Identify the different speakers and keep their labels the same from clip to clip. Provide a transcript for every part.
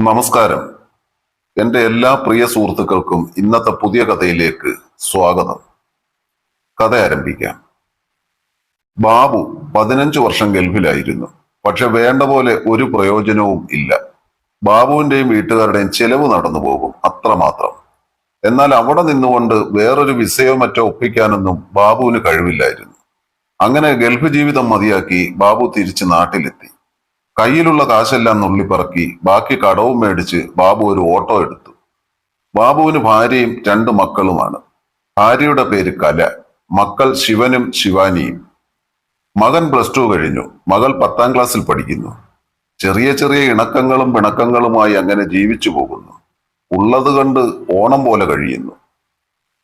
Speaker 1: നമസ്കാരം. എൻ്റെ എല്ലാ പ്രിയ സുഹൃത്തുക്കൾക്കും ഇന്നത്തെ പുതിയ കഥയിലേക്ക് സ്വാഗതം. കഥ ആരംഭിക്കാം. ബാബു 15 വർഷം ഗൾഫിലായിരുന്നു. പക്ഷെ വേണ്ട പോലെ ഒരു പ്രയോജനവും ഇല്ല. ബാബുവിന്റെയും വീട്ടുകാരുടെയും ചെലവ് നടന്നു പോകും, അത്രമാത്രം. എന്നാൽ അവിടെ നിന്നുകൊണ്ട് വേറൊരു വിസയോ മറ്റോ ഒപ്പിക്കാനൊന്നും ബാബുവിന് കഴിവില്ലായിരുന്നു. അങ്ങനെ ഗൾഫ് ജീവിതം മതിയാക്കി ബാബു തിരിച്ച് നാട്ടിലെത്തി. കയ്യിലുള്ള കാശെല്ലാം നുള്ളിപ്പറക്കി ബാക്കി കടവും മേടിച്ച് ബാബു ഒരു ഓട്ടോ എടുത്തു. ബാബുവിന് ഭാര്യയും 2 മക്കളുമാണ്. ഭാര്യയുടെ പേര് കല, മക്കൾ ശിവനും ശിവാനിയും. മകൻ +2 കഴിഞ്ഞു, മകൾ 10ാം ക്ലാസ്സിൽ പഠിക്കുന്നു. ചെറിയ ചെറിയ ഇണക്കങ്ങളും പിണക്കങ്ങളുമായി അങ്ങനെ ജീവിച്ചു പോകുന്നു. ഉള്ളത് കണ്ട് ഓണം പോലെ കഴിയുന്നു.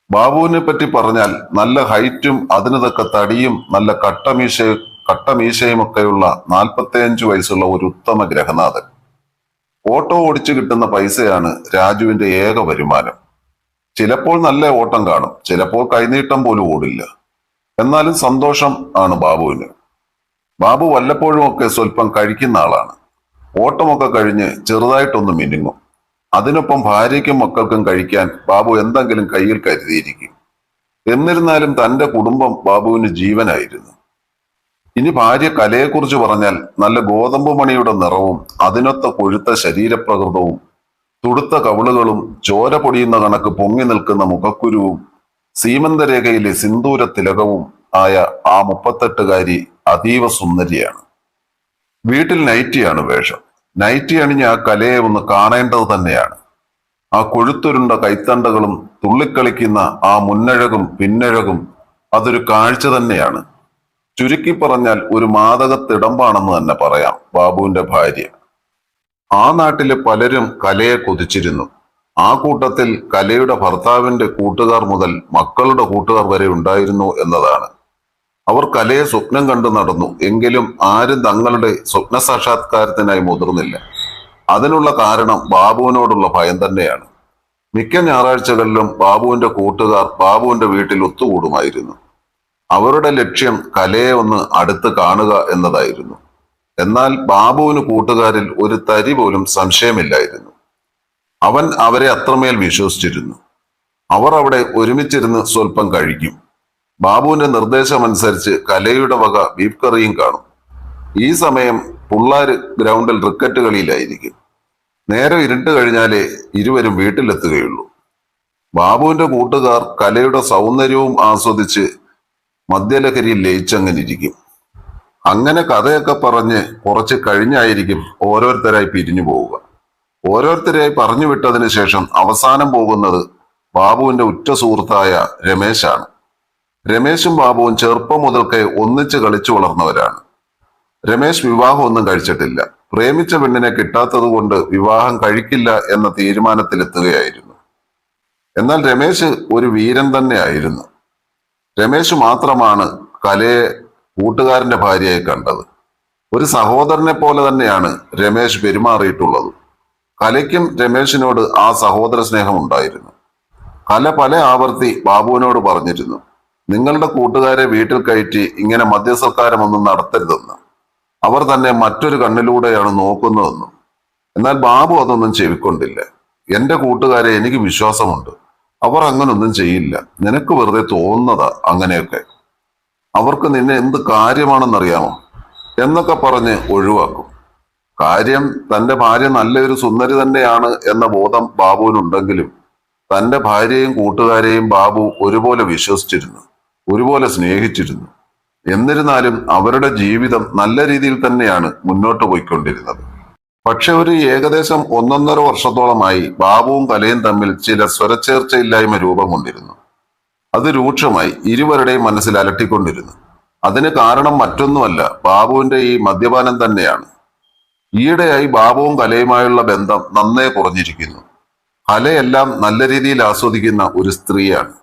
Speaker 1: ബാബുവിനെ പറ്റി പറഞ്ഞാൽ നല്ല ഹൈറ്റും അതിന് തക്ക തടിയും നല്ല കട്ടമീശയുമൊക്കെയുള്ള 45 വയസ്സുള്ള ഒരു ഉത്തമ ഗ്രഹനാഥൻ. ഓട്ടോ ഓടിച്ചു കിട്ടുന്ന പൈസയാണ് രാജുവിന്റെ ഏക വരുമാനം. ചിലപ്പോൾ നല്ല ഓട്ടം കാണും, ചിലപ്പോൾ കൈനീട്ടം പോലും ഓടില്ല. എന്നാലും സന്തോഷം ആണ് ബാബുവിന്. ബാബു വല്ലപ്പോഴുമൊക്കെ സ്വല്പം കഴിക്കുന്ന ആളാണ്. ഓട്ടമൊക്കെ കഴിഞ്ഞ് ചെറുതായിട്ടൊന്ന് മിനുങ്ങും. അതിനൊപ്പം ഭാര്യയ്ക്കും മക്കൾക്കും കഴിക്കാൻ ബാബു എന്തെങ്കിലും കയ്യിൽ കരുതിയിരിക്കും. എന്നിരുന്നാലും തന്റെ കുടുംബം ബാബുവിന് ജീവനായിരുന്നു. ഇനി ഭാര്യ കലയെക്കുറിച്ച് പറഞ്ഞാൽ നല്ല ഗോതമ്പ് മണിയുടെ നിറവും അതിനൊത്ത കൊഴുത്ത ശരീരപ്രകൃതവും തുടുത്ത കവിളുകളും ചോര പൊടിയുന്ന കണക്ക് പൊങ്ങി നിൽക്കുന്ന മുഖക്കുരുവും സീമന്തരേഖയിലെ സിന്ദൂര തിലകവും ആയ ആ 38കാരി അതീവ സുന്ദരിയാണ്. വീട്ടിൽ നൈറ്റിയാണ് വേഷം. നൈറ്റി അണിഞ്ഞ ആ കലയെ ഒന്ന് കാണേണ്ടത് തന്നെയാണ്. ആ കൊഴുത്തുരുണ്ട കൈത്തണ്ടകളും തുള്ളിക്കളിക്കുന്ന ആ മുന്നഴകും പിന്നഴകും അതൊരു കാഴ്ച തന്നെയാണ്. ചുരുക്കി പറഞ്ഞാൽ ഒരു മാദകത്തിടമ്പാണെന്ന് തന്നെ പറയാം ബാബുവിന്റെ ഭാര്യ. ആ നാട്ടിലെ പലരും കലയെ കൊതിച്ചിരുന്നു. ആ കൂട്ടത്തിൽ കലയുടെ ഭർത്താവിന്റെ കൂട്ടുകാർ മുതൽ മക്കളുടെ കൂട്ടുകാർ വരെ ഉണ്ടായിരുന്നു എന്നതാണ്. അവർ കലയെ സ്വപ്നം കണ്ടു നടന്നു. എങ്കിലും ആരും തങ്ങളുടെ സ്വപ്ന സാക്ഷാത്കാരത്തിനായി മുതിർന്നില്ല. അതിനുള്ള കാരണം ബാബുവിനോടുള്ള ഭയം തന്നെയാണ്. മിക്ക ഞായറാഴ്ചകളിലും ബാബുവിന്റെ കൂട്ടുകാർ ബാബുവിന്റെ വീട്ടിൽ ഒത്തുകൂടുമായിരുന്നു. അവരുടെ ലക്ഷ്യം കലയെ ഒന്ന് അടുത്ത് കാണുക എന്നതായിരുന്നു. എന്നാൽ ബാബുവിന് കൂട്ടുകാരിൽ ഒരു തരി പോലും സംശയമില്ലായിരുന്നു. അവൻ അവരെ അത്രമേൽ വിശ്വസിച്ചിരുന്നു. അവർ അവിടെ ഒരുമിച്ചിരുന്ന് സ്വല്പം കഴിക്കും. ബാബുവിന്റെ നിർദ്ദേശമനുസരിച്ച് കലയുടെ വക ബീഫ് കറിയും കാണും. ഈ സമയം പിള്ളാര് ഗ്രൗണ്ടിൽ ക്രിക്കറ്റ് കളിയിലായിരിക്കും. നേരെ ഇരുട്ട് കഴിഞ്ഞാലേ ഇരുവരും വീട്ടിലെത്തുകയുള്ളൂ. ബാബുവിന്റെ കൂട്ടുകാർ കലയുടെ സൗന്ദര്യവും ആസ്വദിച്ച് മദ്യലഹരിയിൽ ലയിച്ചങ്ങനെ ഇരിക്കും. അങ്ങനെ കഥയൊക്കെ പറഞ്ഞ് കുറച്ച് കഴിഞ്ഞായിരിക്കും ഓരോരുത്തരായി പിരിഞ്ഞു പോവുക. ഓരോരുത്തരായി പറഞ്ഞു വിട്ടതിന് ശേഷം അവസാനം പോകുന്നത് ബാബുവിന്റെ ഉറ്റ സുഹൃത്തായ രമേശാണ്. രമേശും ബാബുവും ചെറുപ്പം മുതൽക്കേ ഒന്നിച്ച് കളിച്ചു വളർന്നവരാണ്. രമേശ് വിവാഹമൊന്നും കഴിച്ചിട്ടില്ല. പ്രേമിച്ച പെണ്ണിനെ കിട്ടാത്തത് കൊണ്ട് വിവാഹം കഴിക്കില്ല എന്ന തീരുമാനത്തിലെത്തുകയായിരുന്നു. എന്നാൽ രമേശ് ഒരു വീരൻ തന്നെയായിരുന്നു. രമേശ് മാത്രമാണ് കലയെ കൂട്ടുകാരന്റെ ഭാര്യയായി കണ്ടത്. ഒരു സഹോദരനെ പോലെ തന്നെയാണ് രമേശ് പെരുമാറിയിട്ടുള്ളത്. കലയ്ക്കും രമേശിനോട് ആ സഹോദര സ്നേഹം ഉണ്ടായിരുന്നു. കല പല ആവർത്തി ബാബുവിനോട് പറഞ്ഞിരുന്നു, നിങ്ങളുടെ കൂട്ടുകാരെ വീട്ടിൽ കയറ്റി ഇങ്ങനെ മദ്യസൽക്കാരമൊന്നും നടത്തരുതെന്ന്. അവർ തന്നെ മറ്റൊരു കണ്ണിലൂടെയാണ് നോക്കുന്നതെന്നും. എന്നാൽ ബാബു അതൊന്നും ചെവിക്കൊണ്ടില്ല. എന്റെ കൂട്ടുകാരെ എനിക്ക് വിശ്വാസമുണ്ട്, അവർ അങ്ങനൊന്നും ചെയ്യില്ല. നിനക്ക് വെറുതെ തോന്നുന്നതാ അങ്ങനെയൊക്കെ. അവർക്ക് നിന്നെ എന്ത് കാര്യമാണെന്നറിയാമോ എന്നൊക്കെ പറഞ്ഞ് ഒഴിവാക്കും. കാര്യം തന്റെ ഭാര്യ നല്ലൊരു സുന്ദരി തന്നെയാണ് എന്ന ബോധം ബാബുവിനുണ്ടെങ്കിലും തന്റെ ഭാര്യയും കൂട്ടുകാരെയും ബാബു ഒരുപോലെ വിശ്വസിച്ചിരുന്നു, ഒരുപോലെ സ്നേഹിച്ചിരുന്നു. എന്നിരുന്നാലും അവരുടെ ജീവിതം നല്ല രീതിയിൽ തന്നെയാണ് മുന്നോട്ട് പോയിക്കൊണ്ടിരുന്നത്. പക്ഷെ ഒരു ഏകദേശം 1.5 വർഷത്തോളമായി ബാബുവും കലയും തമ്മിൽ ചില സ്വരച്ചേർച്ചയില്ലായ്മ രൂപം കൊണ്ടിരുന്നു. അത് രൂക്ഷമായി ഇരുവരുടെയും മനസ്സിൽ അലട്ടിക്കൊണ്ടിരുന്നു. അതിന് കാരണം മറ്റൊന്നുമല്ല, ബാബുവിന്റെ ഈ മദ്യപാനം തന്നെയാണ്. ഈയിടെയായി ബാബുവും കലയുമായുള്ള ബന്ധം നന്നേ കുറഞ്ഞിരിക്കുന്നു. കലയെല്ലാം നല്ല രീതിയിൽ ആസ്വദിക്കുന്ന ഒരു സ്ത്രീയാണ്.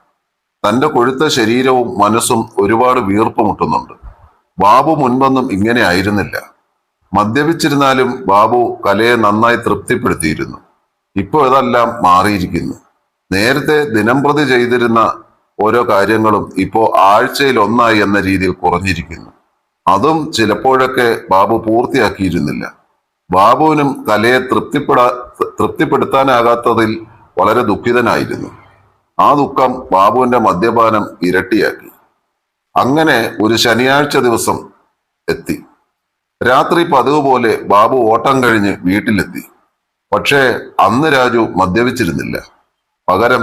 Speaker 1: തന്റെ കൊഴുത്ത ശരീരവും മനസ്സും ഒരുപാട് വീർപ്പ് മുട്ടുന്നുണ്ട്. ബാബു മുൻപൊന്നും ഇങ്ങനെ ആയിരുന്നില്ല. മദ്യപിച്ചിരുന്നാലും ബാബു കലയെ നന്നായി തൃപ്തിപ്പെടുത്തിയിരുന്നു. ഇപ്പോൾ ഇതെല്ലാം മാറിയിരിക്കുന്നു. നേരത്തെ ദിനംപ്രതി ചെയ്തിരുന്ന ഓരോ കാര്യങ്ങളും ഇപ്പോ ആഴ്ചയിൽ ഒന്നായി എന്ന രീതിയിൽ കുറഞ്ഞിരിക്കുന്നു. അതും ചിലപ്പോഴൊക്കെ ബാബു പൂർത്തിയാക്കിയിരുന്നില്ല. ബാബുവിനും കലയെ തൃപ്തിപ്പെടുത്താനാകാത്തതിൽ വളരെ ദുഃഖിതനായിരുന്നു. ആ ദുഃഖം ബാബുവിന്റെ മദ്യപാനം ഇരട്ടിയാക്കി. അങ്ങനെ ഒരു ശനിയാഴ്ച ദിവസം എത്തി. രാത്രി പതിവ് പോലെ ബാബു ഓട്ടം കഴിഞ്ഞ് വീട്ടിലെത്തി. പക്ഷേ അന്ന് രാജു മദ്യപിച്ചിരുന്നില്ല. പകരം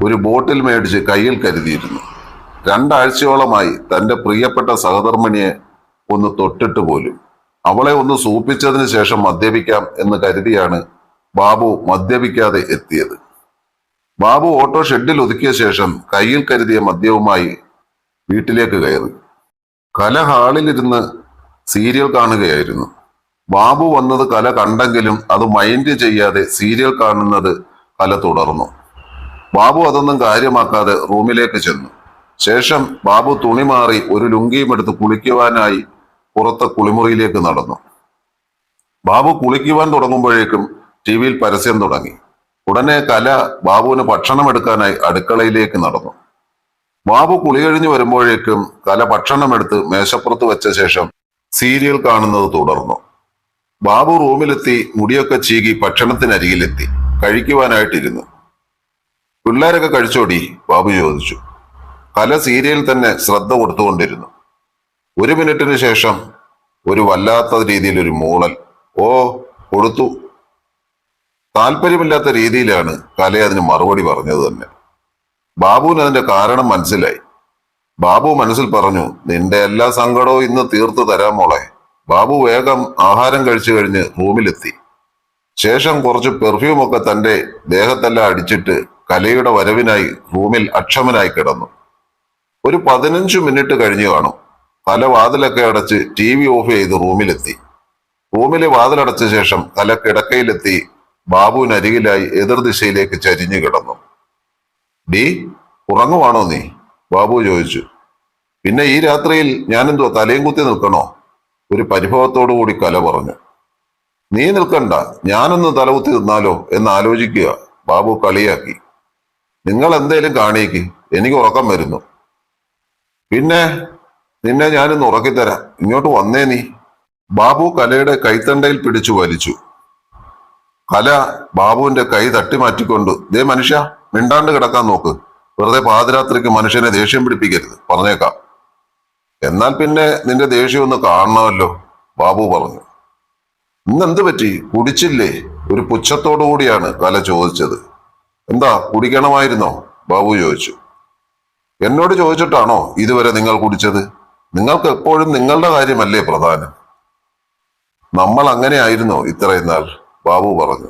Speaker 1: ഒരു ബോട്ടിൽ മേടിച്ച് കയ്യിൽ കരുതിയിരുന്നു. 2 ആഴ്ചയോളമായി തന്റെ പ്രിയപ്പെട്ട സഹധർമ്മിണിയെ ഒന്ന് തൊട്ടിട്ട് പോലും. അവളെ ഒന്ന് സൂപ്പിച്ചതിന് ശേഷം മദ്യപിക്കാം എന്ന് കരുതിയാണ് ബാബു മദ്യപിക്കാതെ എത്തിയത്. ബാബു ഓട്ടോ ഷെഡിൽ ഒതുക്കിയ ശേഷം കയ്യിൽ കരുതിയ മദ്യവുമായി വീട്ടിലേക്ക് കയറി. കല ഹാളിലിരുന്ന് സീരിയൽ കാണുകയായിരുന്നു. ബാബു വന്നത് കല കണ്ടെങ്കിലും അത് മൈൻഡ് ചെയ്യാതെ സീരിയൽ കാണുന്നത് കല തുടർന്നു. ബാബു അതൊന്നും കാര്യമാക്കാതെ റൂമിലേക്ക് ചെന്നു. ശേഷം ബാബു തുണി മാറി ഒരു ലുങ്കിയും എടുത്ത് കുളിക്കുവാനായി പുറത്തെ കുളിമുറിയിലേക്ക് നടന്നു. ബാബു കുളിക്കുവാൻ തുടങ്ങുമ്പോഴേക്കും ടിവിയിൽ പരസ്യം തുടങ്ങി. ഉടനെ കല ബാബുവിന് ഭക്ഷണം എടുക്കാനായി അടുക്കളയിലേക്ക് നടന്നു. ബാബു കുളി കഴിഞ്ഞ് വരുമ്പോഴേക്കും കല ഭക്ഷണമെടുത്ത് മേശപ്പുറത്ത് വെച്ച ശേഷം സീരിയൽ കാണുന്നത് തുടർന്നു. ബാബു റൂമിലെത്തി മുടിയൊക്കെ ചീകി ഭക്ഷണത്തിനരികിലെത്തി കഴിക്കുവാനായിട്ടിരുന്നു. പിള്ളേരൊക്കെ കഴിച്ചോടി? ബാബു ചോദിച്ചു. കല സീരിയൽ തന്നെ ശ്രദ്ധ കൊടുത്തുകൊണ്ടിരുന്നു. 1 മിനിറ്റിന് ശേഷം ഒരു വല്ലാത്ത രീതിയിൽ ഒരു മൂളൽ. ഓ, കൊടുത്തു. താല്പര്യമില്ലാത്ത രീതിയിലാണ് കല അതിന് മറുപടി പറഞ്ഞത് തന്നെ. ബാബുവിന് അതിന്റെ കാരണം മനസ്സിലായി. ബാബു മനസ്സിൽ പറഞ്ഞു, നിന്റെ എല്ലാ സങ്കടവും ഇന്ന് തീർത്തു തരാം മോളെ. ബാബു വേഗം ആഹാരം കഴിച്ചു കഴിഞ്ഞ് റൂമിലെത്തി. ശേഷം കുറച്ച് പെർഫ്യൂമൊക്കെ തന്റെ ദേഹത്തെല്ലാം അടിച്ചിട്ട് കലയുടെ വരവിനായി റൂമിൽ അക്ഷമനായി കിടന്നു. ഒരു 15 മിനിറ്റ് കഴിഞ്ഞു കാണും. കല വാതിലൊക്കെ അടച്ച് TV ഓഫ് ചെയ്ത് റൂമിലെത്തി. റൂമിലെ വാതിലടച്ച ശേഷം കല കിടക്കയിലെത്തി ബാബുവിനരികിലായി എതിർദിശയിലേക്ക് ചരിഞ്ഞു കിടന്നു. ഡി, ഉറങ്ങുവാണോ നീ? ബാബു ചോദിച്ചു. പിന്നെ ഈ രാത്രിയിൽ ഞാനെന്തോ തലയും കുത്തി നിൽക്കണോ? ഒരു പരിഭവത്തോടു കൂടി കല പറഞ്ഞു. നീ നിൽക്കണ്ട, ഞാനൊന്ന് തലകുത്തി നിന്നാലോ എന്ന് ആലോചിക്കുക, ബാബു കളിയാക്കി. നിങ്ങൾ എന്തേലും കാണിക്ക്, എനിക്ക് ഉറക്കം വരുന്നു. പിന്നെ നിന്നെ ഞാനിന്ന് ഉറക്കിത്തരാം, ഇങ്ങോട്ട് വന്നേ നീ. ബാബു കലയുടെ കൈത്തണ്ടയിൽ പിടിച്ചു വലിച്ചു. കല ബാബുവിന്റെ കൈ തട്ടി മാറ്റിക്കൊണ്ട്, ദേ മനുഷ്യ, മിണ്ടാണ്ട് കിടക്കാൻ നോക്ക്. വെറുതെ പാതിരാത്രിക്ക് മനുഷ്യനെ ദേഷ്യം പിടിപ്പിക്കരുത്, പറഞ്ഞേക്കാം. എന്നാൽ പിന്നെ നിന്റെ ദേഷ്യം ഒന്ന് കാണണമല്ലോ, ബാബു പറഞ്ഞു. ഇന്നെന്ത് പറ്റി, കുടിച്ചില്ലേ? ഒരു പുച്ഛത്തോടു കൂടിയാണ് കല ചോദിച്ചത്. എന്താ, കുടിക്കണമായിരുന്നോ? ബാബു ചോദിച്ചു. എന്നോട് ചോദിച്ചിട്ടാണോ ഇതുവരെ നിങ്ങൾ കുടിച്ചത്? നിങ്ങൾക്ക് എപ്പോഴും നിങ്ങളുടെ കാര്യമല്ലേ പ്രധാനം. നമ്മൾ അങ്ങനെ ആയിരുന്നോ ഇത്രയും നാൾ? ബാബു പറഞ്ഞു.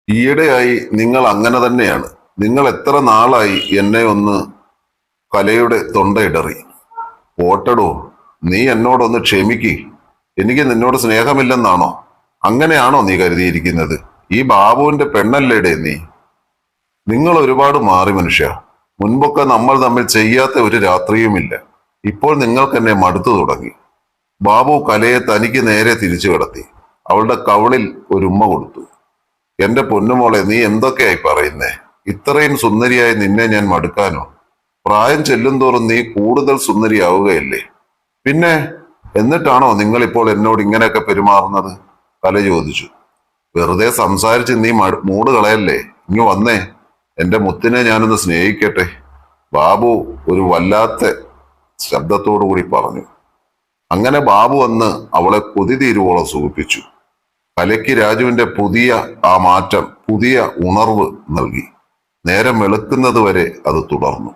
Speaker 1: ഈയിടെയായി നിങ്ങൾ അങ്ങനെ തന്നെയാണ്. നിങ്ങൾ എത്ര നാളായി എന്നെ ഒന്ന്. കലയുടെ തൊണ്ടയിടറി. പോട്ടടോ, നീ എന്നോടൊന്ന് ക്ഷമിക്ക്. എനിക്ക് നിന്നോട് സ്നേഹമില്ലെന്നാണോ? അങ്ങനെയാണോ നീ കരുതിയിരിക്കുന്നത്? ഈ ബാബുവിന്റെ പെണ്ണല്ലേടേ നീ. നിങ്ങൾ ഒരുപാട് മാറി മനുഷ്യ. മുൻപൊക്കെ നമ്മൾ തമ്മിൽ ചെയ്യാത്ത ഒരു രാത്രിയുമില്ല. ഇപ്പോൾ നിങ്ങൾക്ക് എന്നെ മടുത്തു തുടങ്ങി. ബാബു കലയെ തനിക്ക് നേരെ തിരിച്ചു കിടത്തി. അവളുടെ കവിളിൽ ഒരു ഉമ്മ കൊടുത്തു. എന്റെ പൊന്നുമോളെ, നീ എന്തൊക്കെയായി പറയുന്നേ? ഇത്രയും സുന്ദരിയായി നിന്നെ ഞാൻ മടുക്കാനോ? പ്രായം ചെല്ലുന്തോറും നീ കൂടുതൽ സുന്ദരിയാവുകയല്ലേ. പിന്നെ എന്നിട്ടാണോ നിങ്ങളിപ്പോൾ എന്നോട് ഇങ്ങനെയൊക്കെ പെരുമാറുന്നത്? കല ചോദിച്ചു. വെറുതെ സംസാരിച്ച് നീ മൂട് കളയല്ലേ. ഇങ്ങ് വന്നേ, എന്റെ മുത്തിനെ ഞാനൊന്ന് സ്നേഹിക്കട്ടെ, ബാബു ഒരു വല്ലാത്ത ശബ്ദത്തോടു കൂടി പറഞ്ഞു. അങ്ങനെ ബാബു വന്ന് അവളെ കൊതി തീരുവോളം സുഖിപ്പിച്ചു. കലയ്ക്ക് രാജുവിന്റെ പുതിയ ആ മാറ്റം പുതിയ ഉണർവ് നൽകി. നേരം വെളുക്കുന്നത് വരെ അത് തുടർന്നു.